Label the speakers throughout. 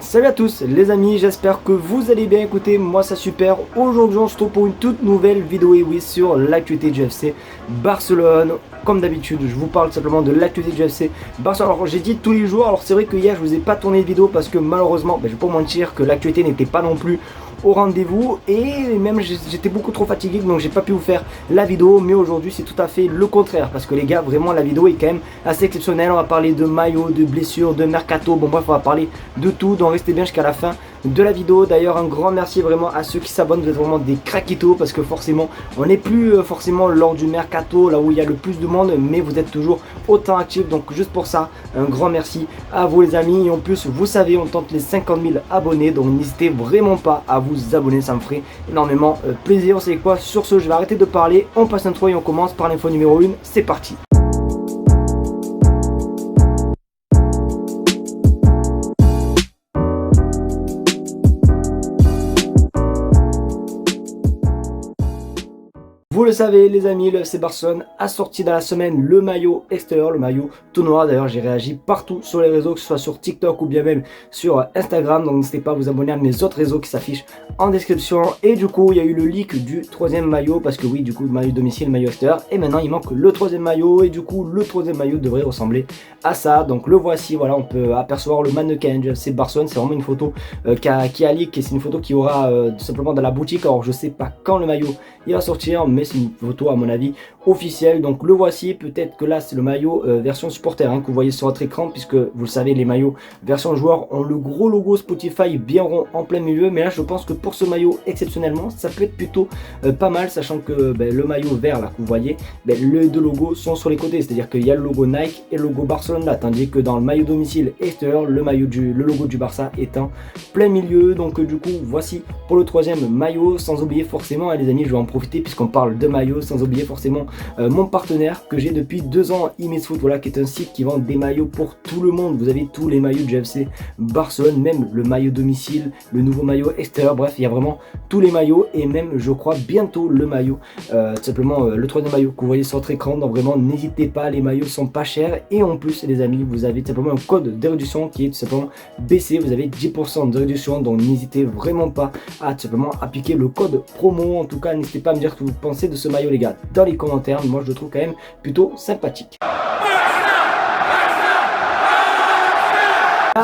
Speaker 1: Salut à tous les amis, j'espère que vous allez bien. Écoutez, moi ça super. Aujourd'hui on se retrouve pour une toute nouvelle vidéo et oui sur l'actualité du FC Barcelone. Comme d'habitude je vous parle simplement de l'actualité du FC Barcelone. Alors j'ai dit tous les jours, alors c'est vrai que hier je vous ai pas tourné de vidéo parce que malheureusement, je vais pas vous mentir que l'actualité n'était pas non plus au rendez-vous et même j'étais beaucoup trop fatigué donc j'ai pas pu vous faire la vidéo, mais aujourd'hui c'est tout à fait le contraire parce que les gars vraiment la vidéo est quand même assez exceptionnelle. On va parler de maillots, de blessures, de mercato, bon bref on va parler de tout, donc restez bien jusqu'à la fin de la vidéo. D'ailleurs un grand merci vraiment à ceux qui s'abonnent, vous êtes vraiment des craquitos parce que forcément on n'est plus forcément lors du mercato là où il y a le plus de monde, mais vous êtes toujours autant actifs, donc juste pour ça un grand merci à vous les amis. Et en plus vous savez on tente les 50 000 abonnés, donc n'hésitez vraiment pas à vous abonner, ça me ferait énormément plaisir. Vous savez quoi, sur ce je vais arrêter de parler, on passe l'intro et on commence par l'info numéro 1, c'est parti. Vous le savez les amis, le FC Barcelone a sorti dans la semaine le maillot extérieur, le maillot tout noir. D'ailleurs j'ai réagi partout sur les réseaux, que ce soit sur TikTok ou bien même sur Instagram. Donc n'hésitez pas à vous abonner à mes autres réseaux qui s'affichent en description. Et du coup il y a eu le leak du troisième maillot, parce que oui du coup le maillot domicile, maillot extérieur. Et maintenant il manque le troisième maillot, et du coup le troisième maillot devrait ressembler à ça. Donc le voici, voilà, on peut apercevoir le mannequin du FC Barcelone. C'est vraiment une photo qui a leak, et c'est une photo qui aura tout simplement dans la boutique. Alors je sais pas quand le maillot il va sortir, mais c'est une photo à mon avis officielle. Donc le voici, peut-être que là c'est le maillot version supporter que vous voyez sur votre écran, puisque vous le savez les maillots version joueur ont le gros logo Spotify bien rond en plein milieu. Mais là je pense que pour ce maillot exceptionnellement ça peut être plutôt pas mal, sachant que le maillot vert là que vous voyez, les deux logos sont sur les côtés, c'est à dire qu'il y a le logo Nike et le logo Barcelone là, tandis que dans le maillot domicile extérieur le logo du Barça est en plein milieu. Donc du coup voici pour le troisième maillot, sans oublier forcément les amis, je vais en profiter puisqu'on parle de maillot, sans oublier forcément mon partenaire que j'ai depuis 2 ans, Imisfoot, voilà, qui est un site qui vend des maillots pour tout le monde. Vous avez tous les maillots du FC Barcelone, même le maillot domicile, le nouveau maillot extérieur, bref il y a vraiment tous les maillots, et même je crois bientôt le maillot tout simplement le troisième maillot que vous voyez sur votre écran. Donc vraiment n'hésitez pas, les maillots sont pas chers, et en plus les amis vous avez tout simplement un code de réduction qui est tout simplement BC, vous avez 10% de réduction, donc n'hésitez vraiment pas à tout simplement appliquer le code promo. En tout cas n'hésitez pas à me dire ce que vous pensez de ce maillot les gars dans les commentaires. Moi je le trouve quand même plutôt sympathique.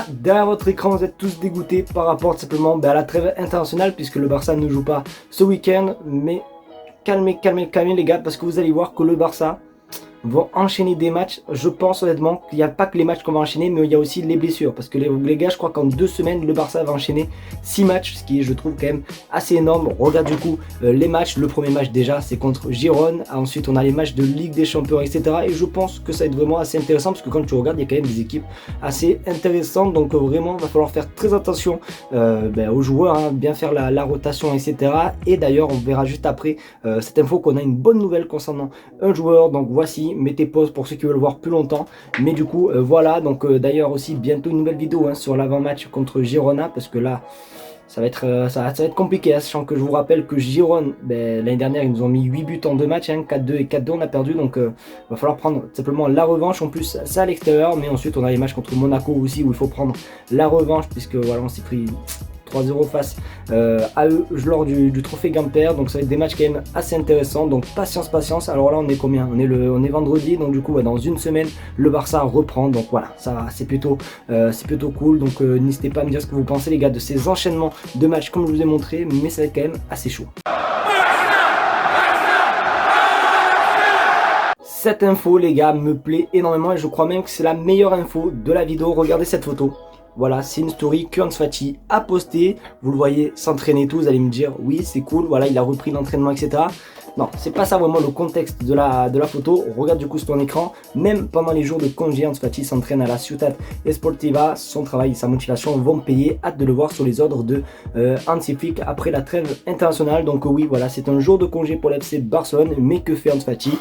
Speaker 1: Derrière votre écran vous êtes tous dégoûtés par rapport tout simplement à la trêve internationale, puisque le Barça ne joue pas ce week-end. Mais calmez les gars, parce que vous allez voir que le Barça vont enchaîner des matchs. Je pense honnêtement qu'il n'y a pas que les matchs qu'on va enchaîner, mais il y a aussi les blessures, parce que les gars je crois qu'en 2 semaines le Barça va enchaîner 6 matchs, ce qui est je trouve quand même assez énorme. Regarde du coup les matchs, le premier match déjà c'est contre Girone, ensuite on a les matchs de Ligue des Champions etc, et je pense que ça va être vraiment assez intéressant, parce que quand tu regardes il y a quand même des équipes assez intéressantes. Donc vraiment il va falloir faire très attention aux joueurs, bien faire la rotation etc. Et d'ailleurs on verra juste après cette info qu'on a une bonne nouvelle concernant un joueur. Donc voici, mettez pause pour ceux qui veulent voir plus longtemps, mais du coup voilà. Donc d'ailleurs aussi bientôt une nouvelle vidéo sur l'avant-match contre Girona, parce que là ça va être compliqué, sachant que je vous rappelle que Girone l'année dernière ils nous ont mis 8 buts en 2 matchs, 4-2 et 4-2 on a perdu. Donc va falloir prendre simplement la revanche. En plus ça à l'extérieur, mais ensuite on a les matchs contre Monaco aussi où il faut prendre la revanche, puisque voilà on s'est pris 3-0 face à eux lors du trophée Gamper. Donc ça va être des matchs quand même assez intéressants, donc patience. Alors là on est combien, on est vendredi, donc du coup dans une semaine le Barça reprend. Donc voilà, ça c'est plutôt cool. Donc n'hésitez pas à me dire ce que vous pensez les gars de ces enchaînements de matchs comme je vous ai montré, mais ça va être quand même assez chaud. Cette info les gars me plaît énormément, et je crois même que c'est la meilleure info de la vidéo. Regardez cette photo. Voilà, c'est une story que Ansu Fati a postée. Vous le voyez s'entraîner tout, vous allez me dire oui c'est cool, voilà il a repris l'entraînement etc. Non, c'est pas ça vraiment le contexte de la photo. Regarde du coup sur ton écran, même pendant les jours de congé Ansu Fati s'entraîne à la Ciutat Esportiva. Son travail et sa motivation vont payer, hâte de le voir sur les ordres de Hansi Flick après la trêve internationale. Donc oui voilà, c'est un jour de congé pour l'FC Barcelone, mais que fait Ansu Fati?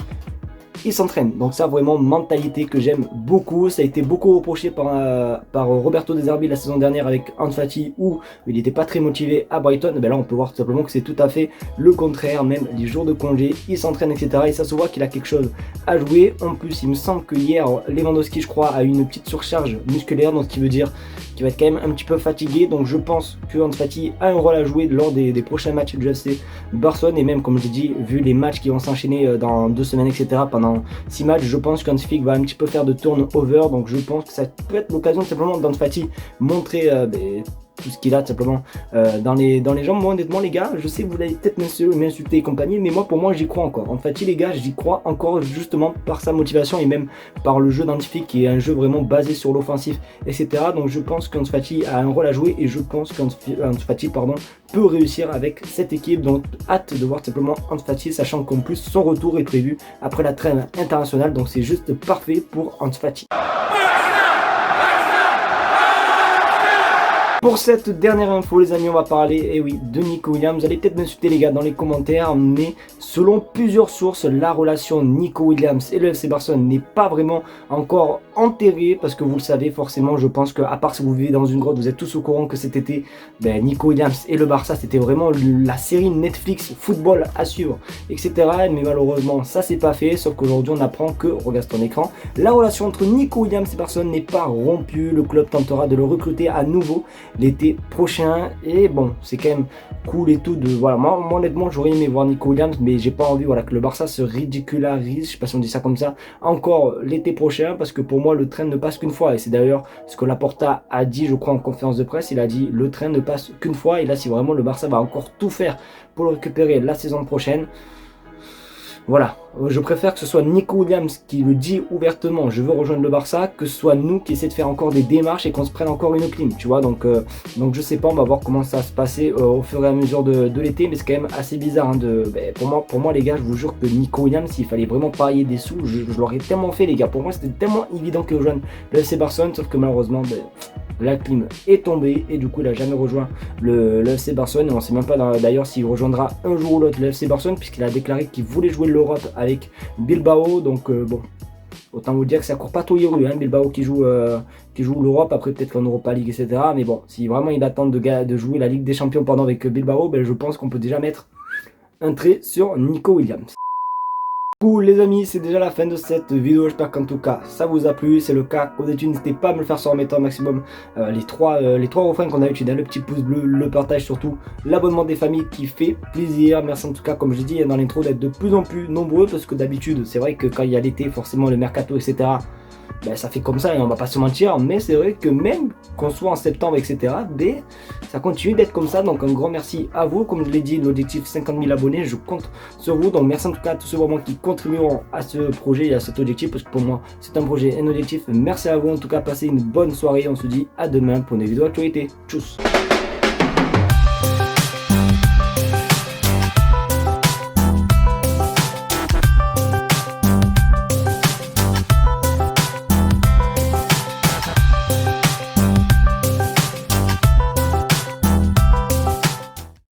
Speaker 1: Il s'entraîne. Donc ça vraiment mentalité que j'aime beaucoup. Ça a été beaucoup reproché par Roberto De Zerbi la saison dernière avec Ansu Fati, où il n'était pas très motivé à Brighton. Là on peut voir tout simplement que c'est tout à fait le contraire. Même les jours de congé il s'entraîne etc, et ça se voit qu'il a quelque chose à jouer. En plus il me semble que hier Lewandowski je crois a eu une petite surcharge musculaire, donc ce qui veut dire qu'il va être quand même un petit peu fatigué. Donc je pense que Ansu Fati a un rôle à jouer lors des prochains matchs du FC Barcelone. Et même, comme j'ai dit, vu les matchs qui vont s'enchaîner dans 2 semaines, etc., pendant 6 matchs, je pense qu'Ansu Fati va un petit peu faire de turnover. Donc je pense que ça peut être l'occasion simplement d'Ansu Fati montrer tout ce qu'il a tout simplement dans les jambes. Moi honnêtement les gars, je sais que vous allez peut-être m'insulter et compagnie, mais moi pour moi j'y crois encore. En fait les gars, j'y crois encore justement par sa motivation et même par le jeu d'Ansu Fati qui est un jeu vraiment basé sur l'offensif, etc. Donc je pense qu'Ansu Fati a un rôle à jouer et je pense qu'Ansu Fati peut réussir avec cette équipe. Donc hâte de voir simplement Ansu Fati, sachant qu'en plus son retour est prévu après la trêve internationale, donc c'est juste parfait pour Ansu Fati. Pour cette dernière info les amis, on va parler de Nico Williams. Vous allez peut-être m'insulter les gars dans les commentaires, mais selon plusieurs sources, la relation Nico Williams et le FC Barcelone n'est pas vraiment encore enterrée, parce que vous le savez forcément, je pense que à part si vous vivez dans une grotte, vous êtes tous au courant que cet été, Nico Williams et le Barça, c'était vraiment la série Netflix football à suivre, etc. Mais malheureusement ça c'est pas fait, sauf qu'aujourd'hui on apprend que, regarde ton écran, la relation entre Nico Williams et Barcelone n'est pas rompue. Le club tentera de le recruter à nouveau l'été prochain, et bon c'est quand même cool et tout de voilà, moi honnêtement j'aurais aimé voir Nico Williams, mais j'ai pas envie que le Barça se ridicularise, je sais pas si on dit ça comme ça, encore l'été prochain, parce que pour moi le train ne passe qu'une fois, et c'est d'ailleurs ce que Laporta a dit je crois en conférence de presse. Il a dit le train ne passe qu'une fois, et là si vraiment le Barça va encore tout faire pour le récupérer la saison prochaine, voilà, je préfère que ce soit Nico Williams qui le dit ouvertement, je veux rejoindre le Barça, que ce soit nous qui essaie de faire encore des démarches et qu'on se prenne encore une clim, tu vois. Donc je sais pas, on va voir comment ça va se passer au fur et à mesure de l'été, mais c'est quand même assez bizarre pour moi les gars, je vous jure que Nico Williams, s'il fallait vraiment parier des sous, je l'aurais tellement fait les gars. Pour moi c'était tellement évident qu'il rejoigne le FC Barcelone, sauf que malheureusement la clim est tombée et du coup il a jamais rejoint le FC Barcelone, et on sait même pas d'ailleurs s'il rejoindra un jour ou l'autre le FC Barcelone, puisqu'il a déclaré qu'il voulait jouer l'Europe avec Bilbao. Donc bon, autant vous dire que ça court pas tout Yeru, Bilbao qui joue l'Europe, après peut-être qu'en Europa League, etc. Mais bon, si vraiment il attend de jouer la Ligue des Champions avec Bilbao, je pense qu'on peut déjà mettre un trait sur Nico Williams. Cool les amis, c'est déjà la fin de cette vidéo, j'espère qu'en tout cas ça vous a plu. C'est le cas, comme d'habitude n'hésitez pas à me le faire sur en mettant au maximum les trois refrains qu'on a utilisés, le petit pouce bleu, le partage, surtout l'abonnement des familles qui fait plaisir. Merci en tout cas, comme je dis dans l'intro, d'être de plus en plus nombreux, parce que d'habitude c'est vrai que quand il y a l'été, forcément le mercato, etc., ça fait comme ça et on va pas se mentir, mais c'est vrai que même qu'on soit en septembre, etc., ça continue d'être comme ça. Donc un grand merci à vous. Comme je l'ai dit, l'objectif 50 000 abonnés, je compte sur vous. Donc merci en tout cas à tous ceux vraiment qui contribueront à ce projet et à cet objectif, parce que pour moi c'est un projet et un objectif. Merci à vous en tout cas, passez une bonne soirée. On se dit à demain pour une vidéo actualité. Tchuss.